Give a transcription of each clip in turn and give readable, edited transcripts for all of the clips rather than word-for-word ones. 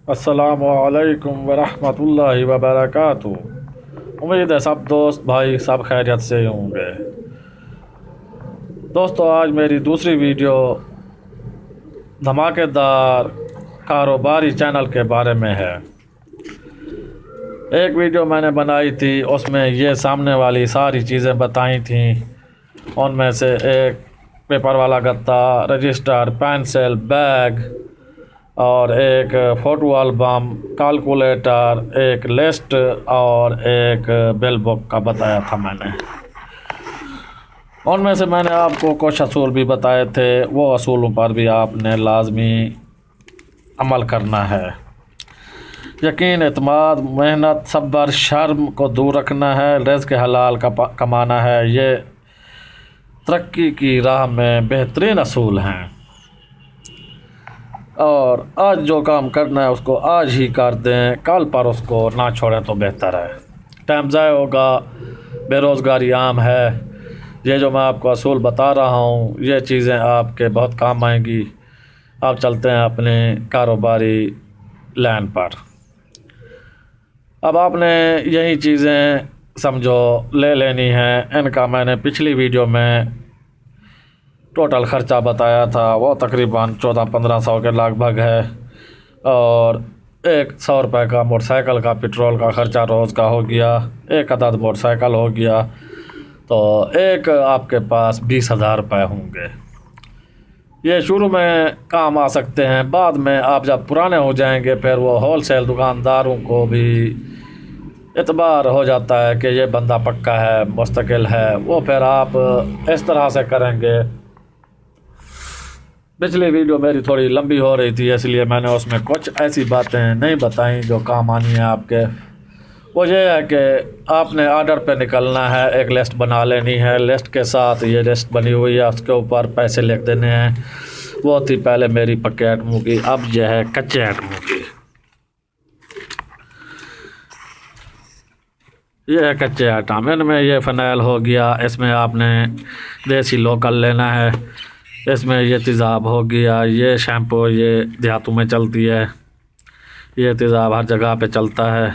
अस्सलामुअलैकुम वरहमतुल्लाहि वबरकातुहू। उम्मीद है सब दोस्त भाई सब खैरियत से होंगे। दोस्तों, आज मेरी दूसरी वीडियो धमाकेदार कारोबारी चैनल के बारे में है। एक वीडियो मैंने बनाई थी, उसमें ये सामने वाली सारी चीज़ें बताई थी। उनमें से एक पेपर वाला गत्ता, रजिस्टर, पेंसिल, बैग और एक फ़ोटो एल्बम, कैलकुलेटर, एक लिस्ट और एक बिल बुक का बताया था मैंने। उनमें से मैंने आपको कुछ असूल भी बताए थे, वो असूलों पर भी आपने लाजमी अमल करना है। यकीन, एतमाद, मेहनत, सब्र, शर्म को दूर रखना है, रिज़्क़ हलाल का कमाना है। ये तरक्की की राह में बेहतरीन असूल हैं और आज जो काम करना है उसको आज ही कर दें, कल पर उसको ना छोड़ें तो बेहतर है। टाइम ज़ाया होगा, बेरोज़गारी आम है। ये जो मैं आपको असूल बता रहा हूँ, ये चीज़ें आपके बहुत काम आएंगी। आप चलते हैं अपने कारोबारी लाइन पर। अब आपने यही चीज़ें समझो ले लेनी है। इनका मैंने पिछली वीडियो में टोटल ख़र्चा बताया था, वो तकरीबन 1400-1500 के लगभग है। और 100 रुपये का मोटरसाइकिल का पेट्रोल का ख़र्चा रोज़ का हो गया। एक अदद मोटरसाइकिल हो गया तो एक आपके पास 20,000 रुपये होंगे। ये शुरू में काम आ सकते हैं, बाद में आप जब पुराने हो जाएंगे फिर वो होलसेल दुकानदारों को भी एतबार हो जाता है कि ये बंदा पक्का है, मुस्तकिल है। वो फिर आप इस तरह से करेंगे। पिछली वीडियो मेरी थोड़ी लंबी हो रही थी, इसलिए मैंने उसमें कुछ ऐसी बातें नहीं बताई जो काम आनी है आपके। वो ये है कि आपने ऑर्डर पे निकलना है, एक लिस्ट बना लेनी है। लिस्ट के साथ ये लिस्ट बनी हुई है, उसके ऊपर पैसे लिख देने हैं। वो थी पहले मेरी पक्के आइटमों की, अब यह है कच्चे आइटमों की। ये है कच्चे आइटम। इनमें ये फ़नाइल हो गया, इसमें आपने देसी लोकल लेना है। इसमें ये तेज़ाब हो गया, ये शैम्पू ये देहातों में चलती है। ये तेज़ाब हर जगह पे चलता है।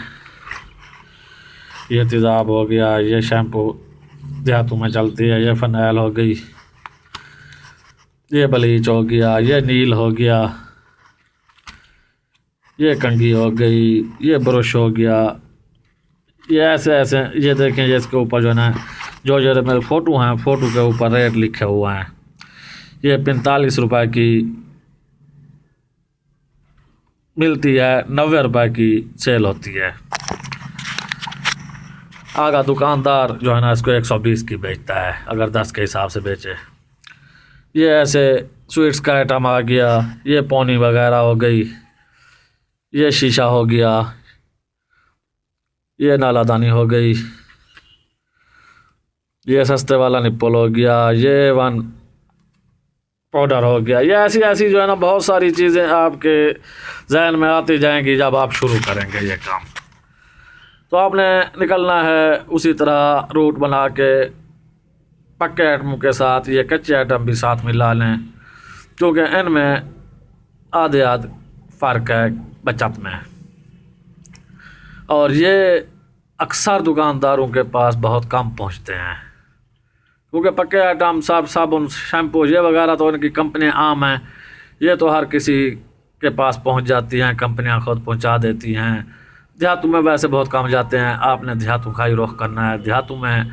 ये तेज़ाब हो गया, ये शैम्पू देहातों में चलती है। ये फ़नाइल हो गई, ये ब्लीच हो गया, ये नील हो गया, ये कंघी हो गई, ये ब्रश हो गया। ये ऐसे ऐसे ये देखें, ये इसके ऊपर जो है ना, जो जो मेरे फ़ोटो हैं, फ़ोटो के ऊपर रेट लिखे हुए हैं। ये 45 रुपये की मिलती है, 90 रुपये की सेल होती है। आगा दुकानदार जो है ना, इसको 120 की बेचता है अगर 10 के हिसाब से बेचे। ये ऐसे स्वीट्स का आइटम आ गया, ये पौनी वगैरह हो गई, ये शीशा हो गया, ये नालादानी हो गई, ये सस्ते वाला निप्पल हो गया, ये वन पाउडर हो गया। ये ऐसी ऐसी जो है ना बहुत सारी चीज़ें आपके जहन में आती जाएंगी जब आप शुरू करेंगे ये काम। तो आपने निकलना है उसी तरह रूट बना के, पक्के आइटमों के साथ ये कच्चे आइटम भी साथ मिला लें, क्योंकि इनमें आधे फ़र्क है बचत में। और ये अक्सर दुकानदारों के पास बहुत कम पहुंचते हैं, क्योंकि पक्के आइटम साबुन, शैम्पू ये वगैरह तो इनकी कंपनियां आम हैं। ये तो हर किसी के पास पहुंच जाती हैं, कंपनियां खुद पहुंचा देती हैं। देहातों में वैसे बहुत कम जाते हैं। आपने देहातों का ही रुख करना है। देहातों में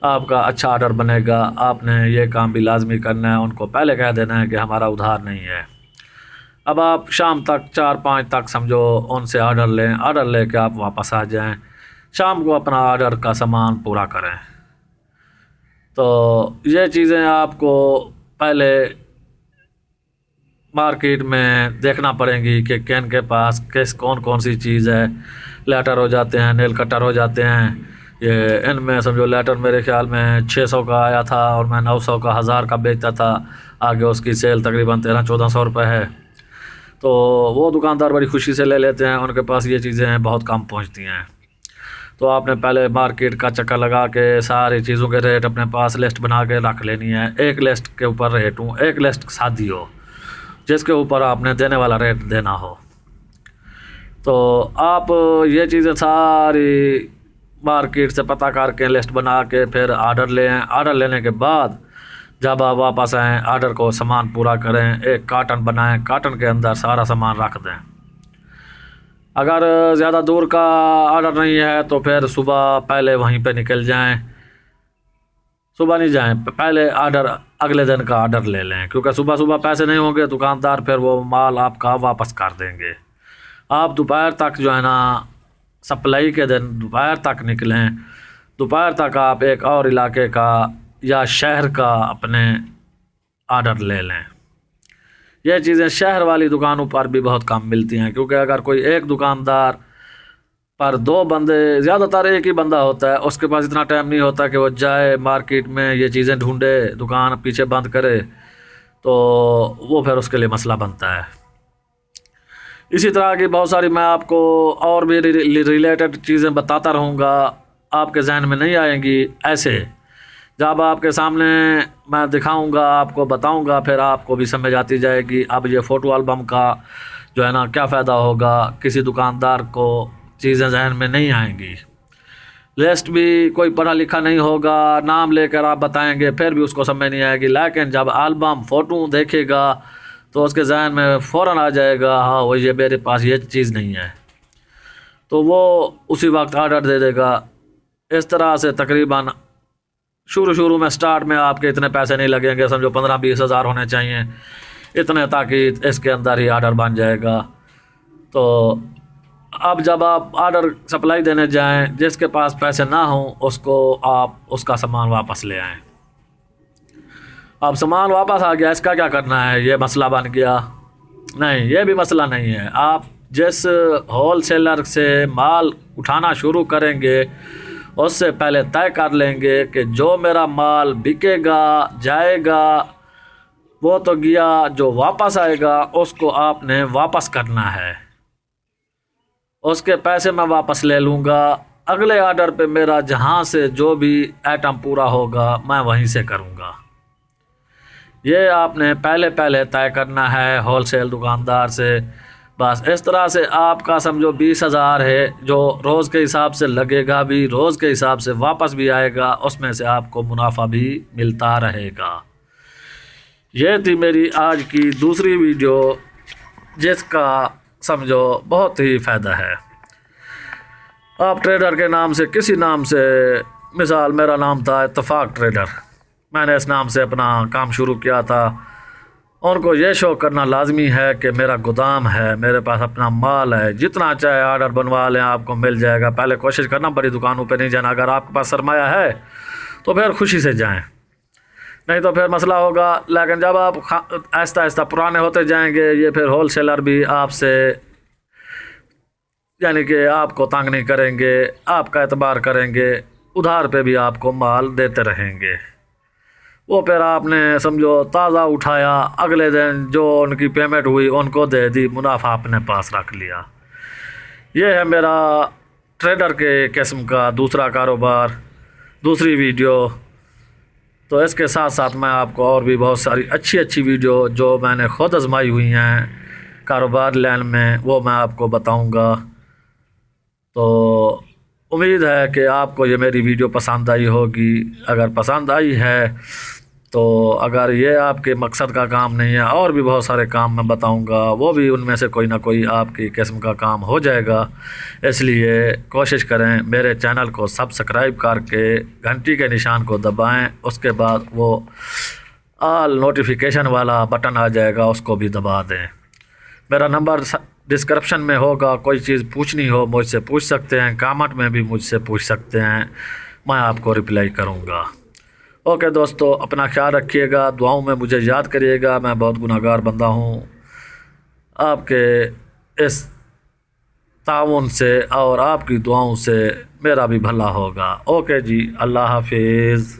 आपका अच्छा ऑर्डर बनेगा। आपने ये काम भी लाजमी करना है, उनको पहले कह देना है कि हमारा उधार नहीं है। अब आप शाम तक 4-5 तक समझो उनसे ऑर्डर लें, ऑर्डर लेके आप वापस आ जाएं, शाम को अपना ऑर्डर का सामान पूरा करें। तो ये चीज़ें आपको पहले मार्केट में देखना पड़ेंगी कि किन के पास कौन कौन सी चीज़ है। लेटर हो जाते हैं, नेल कटर हो जाते हैं। ये इनमें समझो लेटर मेरे ख्याल में 600 का आया था और मैं 900 का 1000 का बेचता था। आगे उसकी सेल तकरीबन 1300-1400 रुपये है। तो वो दुकानदार बड़ी खुशी से ले लेते हैं, उनके पास ये चीज़ें बहुत कम पहुंचती हैं। तो आपने पहले मार्केट का चक्कर लगा के सारी चीज़ों के रेट अपने पास लिस्ट बना के रख लेनी है। एक लिस्ट के ऊपर रेट हो, एक लिस्ट सादी हो जिसके ऊपर आपने देने वाला रेट देना हो। तो आप ये चीज़ें सारी मार्केट से पता करके लिस्ट बना के फिर ऑर्डर लें। ऑर्डर लेने के बाद जब आप वापस आएँ, ऑर्डर को सामान पूरा करें, एक कार्टन बनाएं, कार्टन के अंदर सारा सामान रख दें। अगर ज़्यादा दूर का ऑर्डर नहीं है तो फिर सुबह पहले वहीं पे निकल जाएं। सुबह नहीं जाएं, पहले ऑर्डर अगले दिन का ऑर्डर ले लें, क्योंकि सुबह सुबह पैसे नहीं होंगे दुकानदार फिर वो माल आपका वापस कर देंगे। आप दोपहर तक जो है ना, सप्लाई के दिन दोपहर तक निकलें। दोपहर तक आप एक और इलाके का या शहर का अपने ऑर्डर ले लें। ये चीज़ें शहर वाली दुकानों पर भी बहुत कम मिलती हैं, क्योंकि अगर कोई एक दुकानदार पर दो बंदे, ज़्यादातर एक ही बंदा होता है, उसके पास इतना टाइम नहीं होता कि वो जाए मार्केट में ये चीज़ें ढूंढे, दुकान पीछे बंद करे, तो वो फिर उसके लिए मसला बनता है। इसी तरह की बहुत सारी मैं आपको और भी रिलेटेड चीज़ें बताता रहूँगा, आपके जहन में नहीं आएंगी। ऐसे जब आपके सामने मैं दिखाऊंगा, आपको बताऊंगा, फिर आपको भी समझ आती जाएगी। अब ये फ़ोटो एल्बम का जो है ना क्या फ़ायदा होगा, किसी दुकानदार को चीज़ें जहन में नहीं आएंगी। लिस्ट भी कोई पढ़ा लिखा नहीं होगा, नाम लेकर आप बताएंगे फिर भी उसको समझ नहीं आएगी। लेकिन जब एल्बम फ़ोटो देखेगा तो उसके जहन में फ़ौरन आ जाएगा, हाँ वो ये मेरे पास ये चीज़ नहीं है, तो वो उसी वक्त ऑर्डर दे देगा। इस तरह से तकरीबन शुरू में स्टार्ट में आपके इतने पैसे नहीं लगेंगे, समझो 15-20 हज़ार होने चाहिए इतने, ताकि इसके अंदर ही ऑर्डर बन जाएगा। तो अब जब आप ऑर्डर सप्लाई देने जाएं, जिसके पास पैसे ना हों उसको आप उसका सामान वापस ले आएं। अब सामान वापस आ गया, इसका क्या करना है, ये मसला बन गया? नहीं, ये भी मसला नहीं है। आप जिस होल सेलर से माल उठाना शुरू करेंगे उससे पहले तय कर लेंगे कि जो मेरा माल बिकेगा जाएगा वो तो गया, जो वापस आएगा उसको आपने वापस करना है, उसके पैसे मैं वापस ले लूँगा। अगले ऑर्डर पे मेरा जहाँ से जो भी आइटम पूरा होगा मैं वहीं से करूँगा। ये आपने पहले तय करना है होलसेल दुकानदार से। बस इस तरह से आपका समझो 20 हज़ार है, जो रोज़ के हिसाब से लगेगा भी, रोज़ के हिसाब से वापस भी आएगा, उसमें से आपको मुनाफा भी मिलता रहेगा। ये थी मेरी आज की दूसरी वीडियो, जिसका समझो बहुत ही फ़ायदा है। आप ट्रेडर के नाम से, किसी नाम से, मिसाल मेरा नाम था इत्तेफाक ट्रेडर, मैंने इस नाम से अपना काम शुरू किया था। उनको ये शो करना लाजमी है कि मेरा गोदाम है, मेरे पास अपना माल है, जितना चाहे ऑर्डर बनवा लें आपको मिल जाएगा। पहले कोशिश करना बड़ी दुकानों पे नहीं जाना। अगर आपके पास सरमाया है तो फिर खुशी से जाएं, नहीं तो फिर मसला होगा। लेकिन जब आप आहिस्ता आहिस्ता पुराने होते जाएंगे, ये फिर होल सेलर भी आपसे यानी कि आपको तंग नहीं करेंगे, आपका एतबार करेंगे, उधार पे भी आपको माल देते रहेंगे। वो फिर आपने समझो ताज़ा उठाया, अगले दिन जो उनकी पेमेंट हुई उनको दे दी, मुनाफा अपने पास रख लिया। ये है मेरा ट्रेडर के किस्म का दूसरा कारोबार, दूसरी वीडियो। तो इसके साथ साथ मैं आपको और भी बहुत सारी अच्छी वीडियो जो मैंने ख़ुद आजमाई हुई हैं कारोबार लाइन में, वो मैं आपको बताऊंगा। तो उम्मीद है कि आपको ये मेरी वीडियो पसंद आई होगी। अगर पसंद आई है तो अगर ये आपके मकसद का काम नहीं है, और भी बहुत सारे काम मैं बताऊंगा, वो भी उनमें से कोई ना कोई आपकी किस्म का काम हो जाएगा। इसलिए कोशिश करें मेरे चैनल को सब्सक्राइब करके घंटी के निशान को दबाएं, उसके बाद वो ऑल नोटिफिकेशन वाला बटन आ जाएगा, उसको भी दबा दें। मेरा नंबर डिस्क्रिप्शन में होगा, कोई चीज़ पूछनी हो मुझसे पूछ सकते हैं, कमेंट में भी मुझसे पूछ सकते हैं, मैं आपको रिप्लाई करूँगा। ओके दोस्तों, अपना ख्याल रखिएगा, दुआओं में मुझे याद करिएगा। मैं बहुत गुनाहगार बंदा हूँ, आपके इस ताउन से और आपकी दुआओं से मेरा भी भला होगा। ओके जी, अल्लाह हाफिज़।